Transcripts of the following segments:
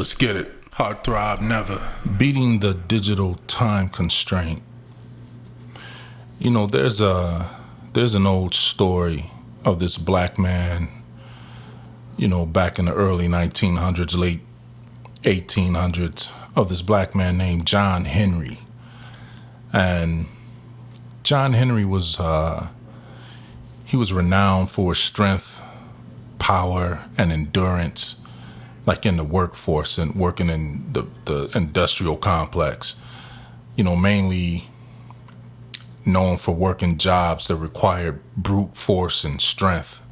Let's get it. Heart throb never. Beating the digital time constraint. You know, there's an old story of this black man, back in the early 1900s, late 1800s, of this black man named John Henry. And John Henry was renowned for his strength, power, and endurance, like in the workforce and working in the industrial complex, mainly known for working jobs that required brute force and strength.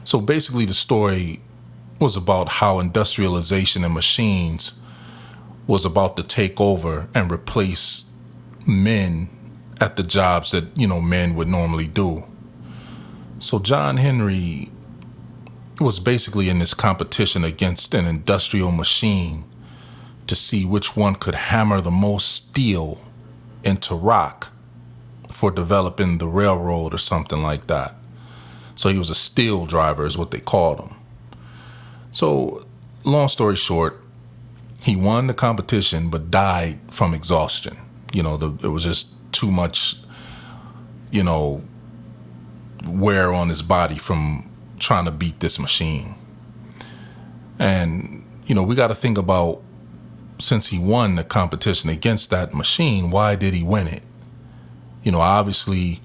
So basically the story was about how industrialization and machines was about to take over and replace men at the jobs that, men would normally do. So John Henry was basically in this competition against an industrial machine to see which one could hammer the most steel into rock for developing the railroad or something like that. So he was a steel driver is what they called him. So long story short, he won the competition but died from exhaustion. It was just too much, wear on his body from trying to beat this machine. And, we got to think about, since he won the competition against that machine, why did he win it? Obviously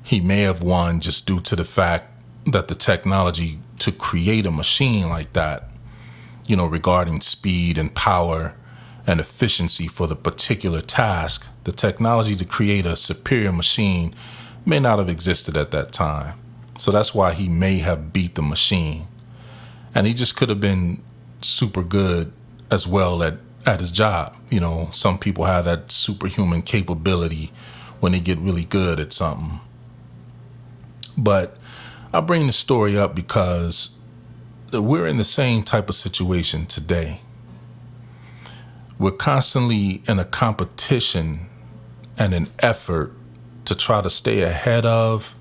he may have won just due to the fact that the technology to create a machine like that, regarding speed and power and efficiency for the particular task, the technology to create a superior machine may not have existed at that time. So that's why he may have beat the machine. And he just could have been super good as well at his job. Some people have that superhuman capability when they get really good at something. But I bring the story up because we're in the same type of situation today. We're constantly in a competition and an effort to try to stay ahead of,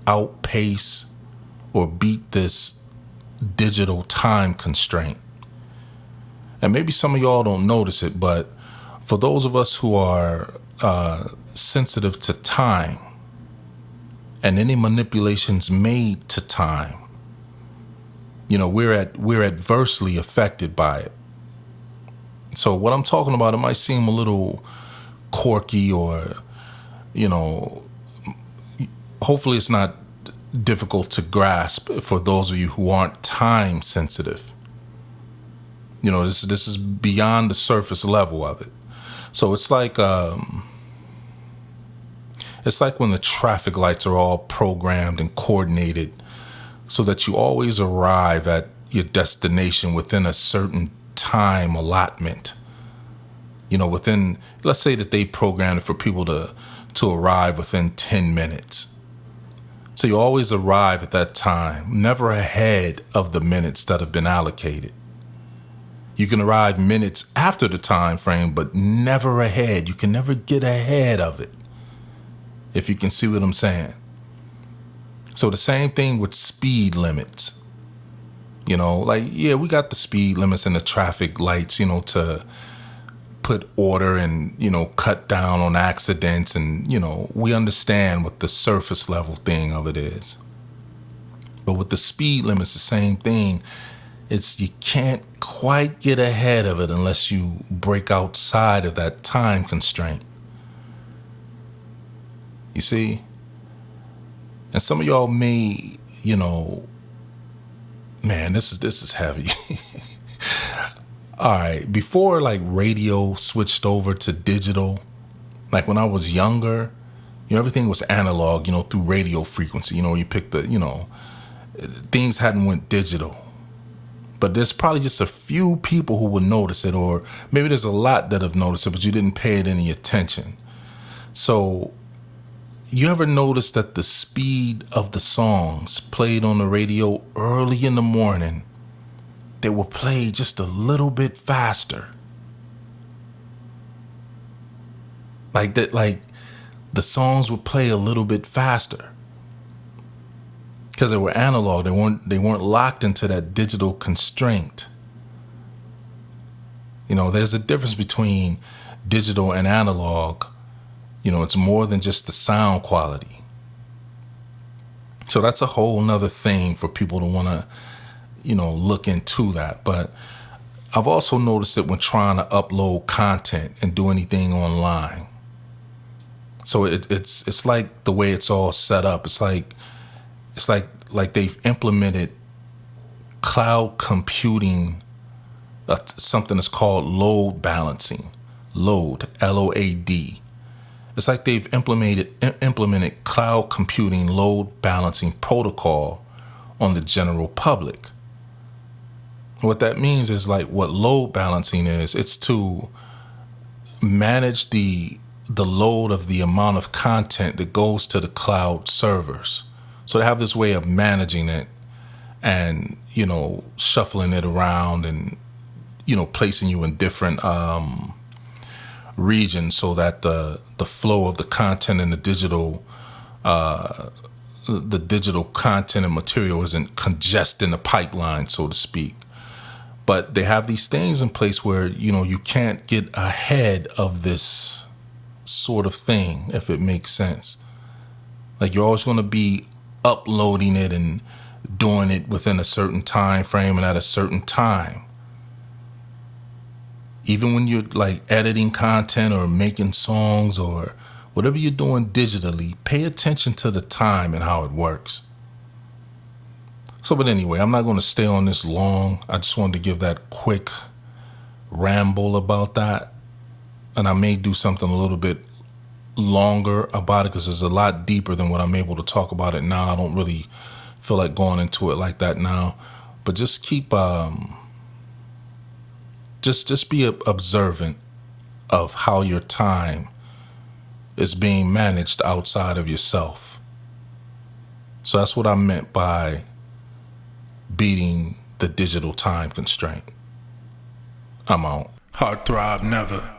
outpace, or beat this digital time constraint. And maybe some of y'all don't notice it, but for those of us who are sensitive to time and any manipulations made to time, we're adversely affected by it. So what I'm talking about, it might seem a little quirky or, hopefully it's not difficult to grasp for those of you who aren't time sensitive. This is beyond the surface level of it. So it's like when the traffic lights are all programmed and coordinated so that you always arrive at your destination within a certain time allotment. Within, let's say that they programmed it for people to arrive within 10 minutes. So you always arrive at that time, never ahead of the minutes that have been allocated. You can arrive minutes after the time frame, but never ahead. You can never get ahead of it, if you can see what I'm saying. So the same thing with speed limits. We got the speed limits and the traffic lights, to put order and, cut down on accidents. And, we understand what the surface level thing of it is. But with the speed limits, the same thing. You can't quite get ahead of it unless you break outside of that time constraint. You see? And some of y'all may, man, this is heavy. All right, before radio switched over to digital, like when I was younger, everything was analog, through radio frequency. You pick things hadn't went digital. But there's probably just a few people who will notice it, or maybe there's a lot that have noticed it, but you didn't pay it any attention. So you ever notice that the speed of the songs played on the radio early in the morning, they were played just a little bit faster? Like the songs would play a little bit faster. Because they were analog, they weren't locked into that digital constraint. There's a difference between digital and analog. It's more than just the sound quality. So that's a whole nother thing for people to want to, look into that. But I've also noticed it when trying to upload content and do anything online. So it's like the way it's all set up. It's like they've implemented cloud computing, something that's called load balancing. Load, LOAD. It's like they've implemented cloud computing load balancing protocol on the general public. What that means is like what load balancing is. It's to manage the load of the amount of content that goes to the cloud servers. So they have this way of managing it and, shuffling it around and, placing you in different regions so that the flow of the content and the digital content and material isn't congesting the pipeline, so to speak. But they have these things in place where, you can't get ahead of this sort of thing, if it makes sense. Like you're always going to be uploading it and doing it within a certain time frame and at a certain time. Even when you're like editing content or making songs or whatever you're doing digitally, pay attention to the time and how it works. So, but anyway, I'm not going to stay on this long. I just wanted to give that quick ramble about that. And I may do something a little bit longer about it because it's a lot deeper than what I'm able to talk about it now. I don't really feel like going into it like that now. But just keep, just be observant of how your time is being managed outside of yourself. So that's what I meant by beating the digital time constraint. I'm out. Throb never.